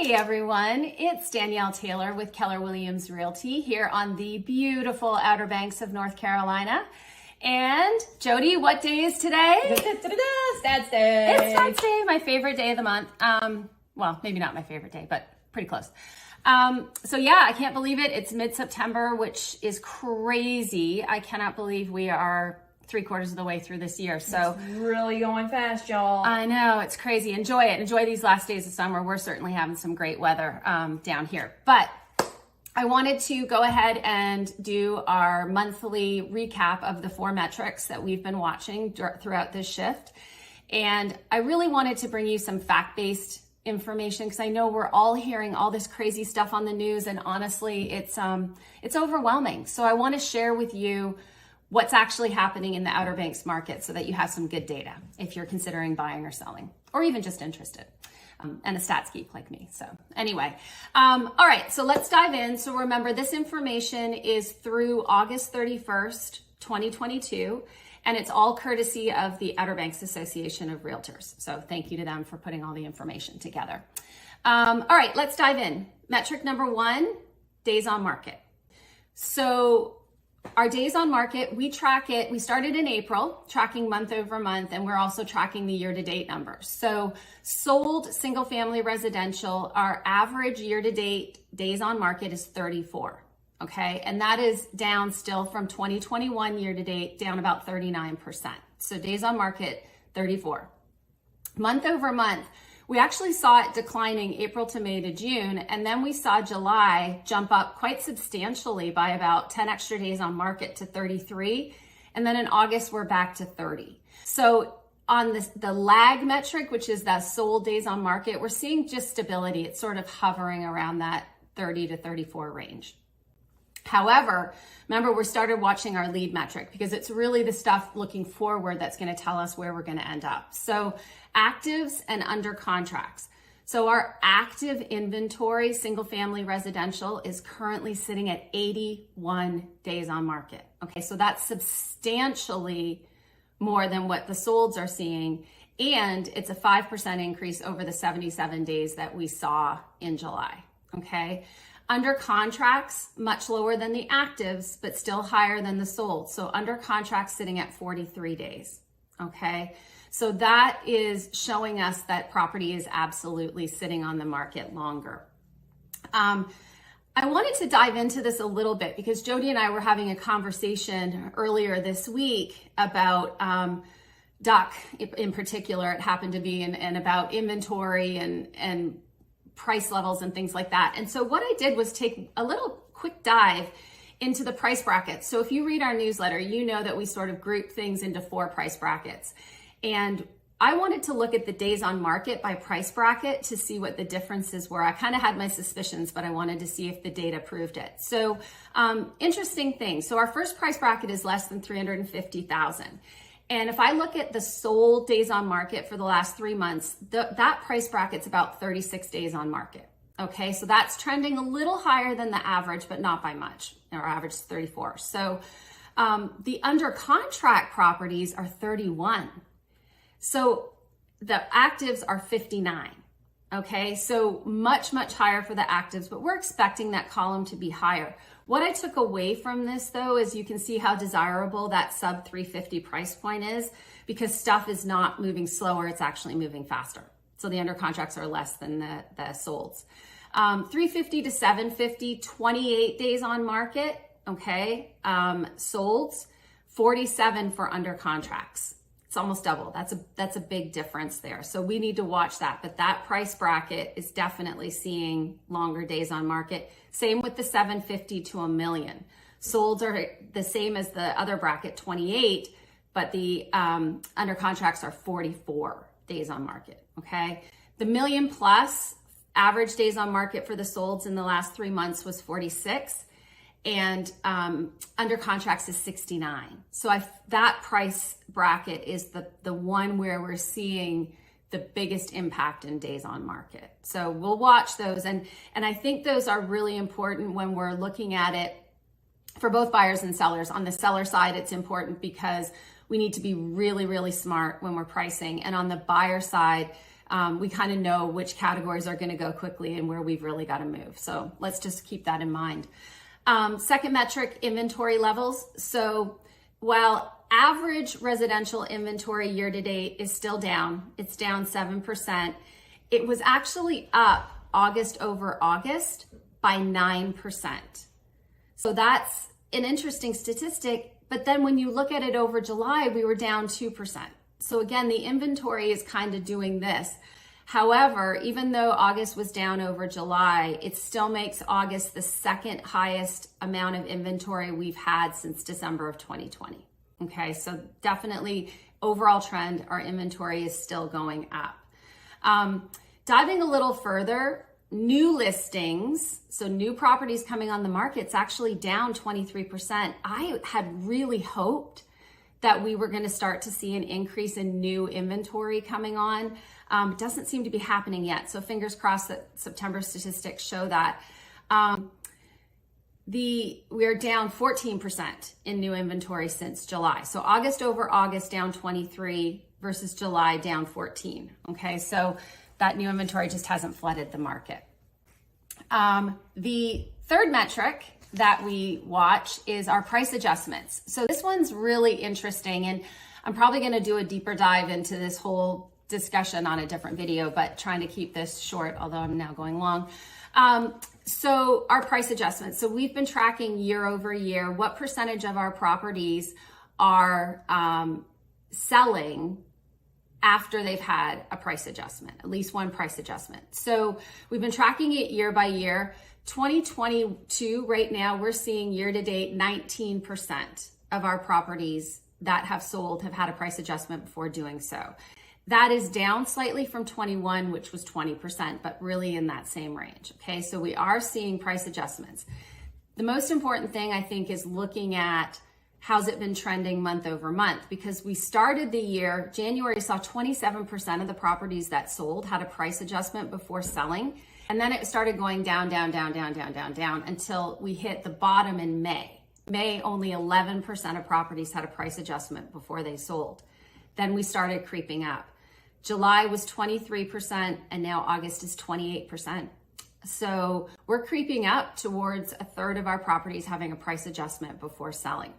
Hey everyone, it's Danielle Taylor with Keller Williams Realty here on the beautiful Outer Banks of North Carolina. And Jody, what day is today? Stats Day. It's Stats Day, my favorite day of the month. Well, maybe not my favorite day, but pretty close. So yeah, I can't believe it. It's mid-September, which is crazy. I cannot believe we are 3/4 of the way through this year. So it's really going fast, y'all. I know, it's crazy. Enjoy it. Enjoy these last days of summer. We're certainly having some great weather down here. But I wanted to go ahead and do our monthly recap of the 4 metrics that we've been watching throughout this shift. And I really wanted to bring you some fact-based information because I know we're all hearing all this crazy stuff on the news, and honestly, it's overwhelming. So I want to share with you what's actually happening in the Outer Banks market so that you have some good data if you're considering buying or selling, or even just interested, and a stats geek like me. So anyway, all right, so let's dive in. So remember, this information is through August 31st, 2022, and it's all courtesy of the Outer Banks Association of Realtors. So thank you to them for putting all the information together. All right, let's dive in. Metric number 1, days on market. So our days on market, we track it. We started in April, tracking month over month, and we're also tracking the year-to-date numbers. So sold single-family residential, our average year-to-date days on market is 34, okay? And that is down still from 2021 year-to-date, down about 39%. So days on market, 34. Month over month, we actually saw it declining April to May to June, and then we saw July jump up quite substantially by about 10 extra days on market to 33, and then in August we're back to 30. So on the lag metric, which is that sold days on market, we're seeing just stability. It's sort of hovering around that 30 to 34 range. However, remember, we started watching our lead metric because it's really the stuff looking forward that's going to tell us where we're going to end up. So actives and under contracts. So our active inventory, single family residential, is currently sitting at 81 days on market. Okay, so that's substantially more than what the solds are seeing. And it's a 5% increase over the 77 days that we saw in July. Okay. Under contracts, much lower than the actives, but still higher than the sold. So under contracts sitting at 43 days, okay? So that is showing us that property is absolutely sitting on the market longer. I wanted to dive into this a little bit because Jody and I were having a conversation earlier this week about DUC in particular, it happened to be, and about inventory and price levels and things like that. And so what I did was take a little quick dive into the price brackets. So if you read our newsletter, you know that we sort of group things into 4 price brackets. And I wanted to look at the days on market by price bracket to see what the differences were. I kind of had my suspicions, but I wanted to see if the data proved it. So interesting thing. So our first price bracket is less than 350,000. And if I look at the sold days on market for the last 3 months, that price bracket's about 36 days on market. Okay, so that's trending a little higher than the average, but not by much. Our average is 34. So the under contract properties are 31. So the actives are 59. Okay, so much, much higher for the actives, but we're expecting that column to be higher. What I took away from this, though, is you can see how desirable that sub 350 price point is because stuff is not moving slower, it's actually moving faster. So the under contracts are less than the solds. 350 to 750, 28 days on market, okay? Solds, 47 for under contracts. It's almost double. That's a big difference there. So we need to watch that. But that price bracket is definitely seeing longer days on market. Same with the 750 to $1 million. Solds are the same as the other bracket, 28, but the under contracts are 44 days on market. Okay. The $1 million plus average days on market for the solds in the last 3 months was 46. And under contracts is 69. So that price bracket is the one where we're seeing the biggest impact in days on market. So we'll watch those. And I think those are really important when we're looking at it for both buyers and sellers. On the seller side, it's important because we need to be really, really smart when we're pricing. And on the buyer side, we kind of know which categories are going to go quickly and where we've really got to move. So let's just keep that in mind. Second metric, inventory levels. So while average residential inventory year to date is still down, it's down 7%. It was actually up August over August by 9%. So that's an interesting statistic. But then when you look at it over July, we were down 2%. So again, the inventory is kind of doing this. However, even though August was down over July, it still makes August the second highest amount of inventory we've had since December of 2020. Okay, so definitely overall trend, our inventory is still going up. Diving a little further, new listings, so new properties coming on the market, it's actually down 23%. I had really hoped that we were going to start to see an increase in new inventory coming on. It doesn't seem to be happening yet. So fingers crossed that September statistics show that. We are down 14% in new inventory since July. So August over August down 23 versus July down 14. Okay, so that new inventory just hasn't flooded the market. The third metric that we watch is our price adjustments. So this one's really interesting, and I'm probably going to do a deeper dive into this whole discussion on a different video, but trying to keep this short, although I'm now going long. So our price adjustments. So we've been tracking year over year what percentage of our properties are selling after they've had a price adjustment, at least one price adjustment. So we've been tracking it year by year. 2022, right now, we're seeing year to date 19% of our properties that have sold have had a price adjustment before doing so. That is down slightly from 21, which was 20%, but really in that same range. Okay, so we are seeing price adjustments. The most important thing, I think, is looking at how's it been trending month over month, because we started the year, January saw 27% of the properties that sold had a price adjustment before selling. And then it started going down until we hit the bottom in May. May, only 11% of properties had a price adjustment before they sold. Then we started creeping up. July was 23%, and now August is 28%. So we're creeping up towards a third of our properties having a price adjustment before selling.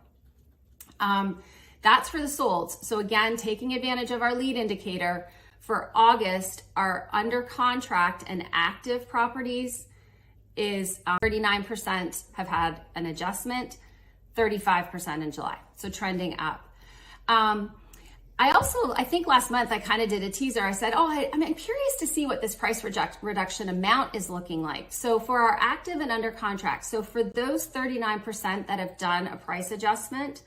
That's for the solds. So again, taking advantage of our lead indicator, for August, our under contract and active properties is 39% have had an adjustment, 35% in July. So trending up. I think last month I kind of did a teaser. I said, I'm curious to see what this price reduction amount is looking like. So for our active and under contract, so for those 39% that have done a price adjustment,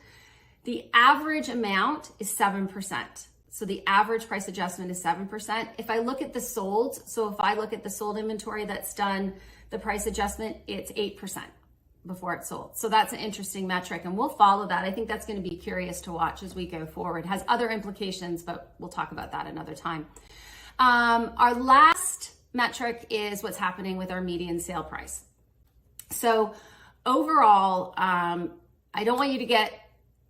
the average amount is 7%. So the average price adjustment is 7%. If I look at the solds, so if I look at the sold inventory that's done the price adjustment, it's 8% before it's sold. So that's an interesting metric, and we'll follow that. I think that's going to be curious to watch as we go forward. It has other implications, but we'll talk about that another time. Our last metric is what's happening with our median sale price. So overall, I don't want you to get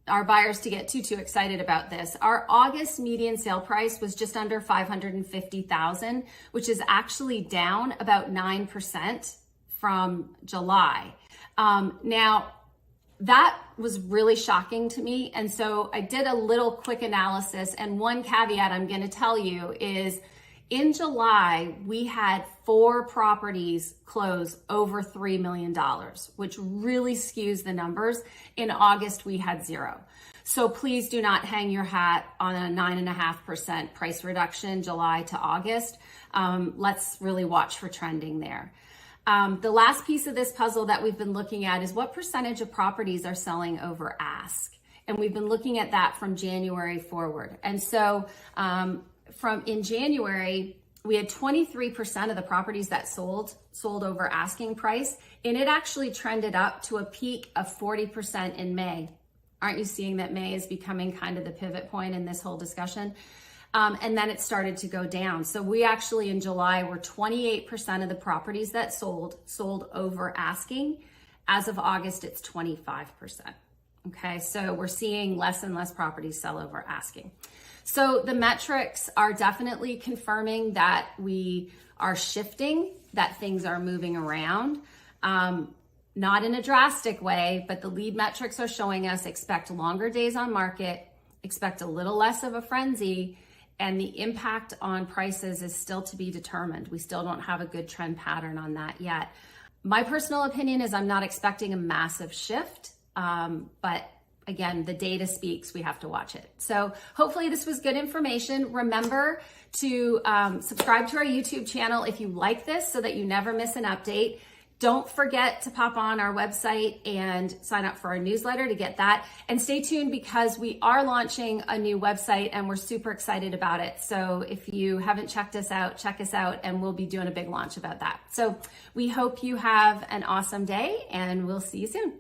our buyers to get too excited about this. Our August median sale price was just under $550,000, which is actually down about 9% from July. Now, that was really shocking to me. And so I did a little quick analysis, and one caveat I'm going to tell you is in July, we had 4 properties close over $3 million, which really skews the numbers. In August, we had 0. So please do not hang your hat on a 9.5% price reduction July to August. Let's really watch for trending there. The last piece of this puzzle that we've been looking at is what percentage of properties are selling over ask. And we've been looking at that from January forward. And so in January, we had 23% of the properties that sold over asking price, and it actually trended up to a peak of 40% in May. Aren't you seeing that May is becoming kind of the pivot point in this whole discussion? And then it started to go down. So we actually in July were 28% of the properties that sold over asking. As of August, it's 25%. Okay, so we're seeing less and less properties sell over asking. So the metrics are definitely confirming that we are shifting, that things are moving around. Not in a drastic way, but the lead metrics are showing us expect longer days on market, expect a little less of a frenzy, and the impact on prices is still to be determined. We still don't have a good trend pattern on that yet. My personal opinion is I'm not expecting a massive shift, but again, the data speaks, we have to watch it. So hopefully this was good information. Remember to subscribe to our YouTube channel if you like this so that you never miss an update. Don't forget to pop on our website and sign up for our newsletter to get that. And stay tuned because we are launching a new website and we're super excited about it. So if you haven't checked us out, check us out and we'll be doing a big launch about that. So we hope you have an awesome day and we'll see you soon.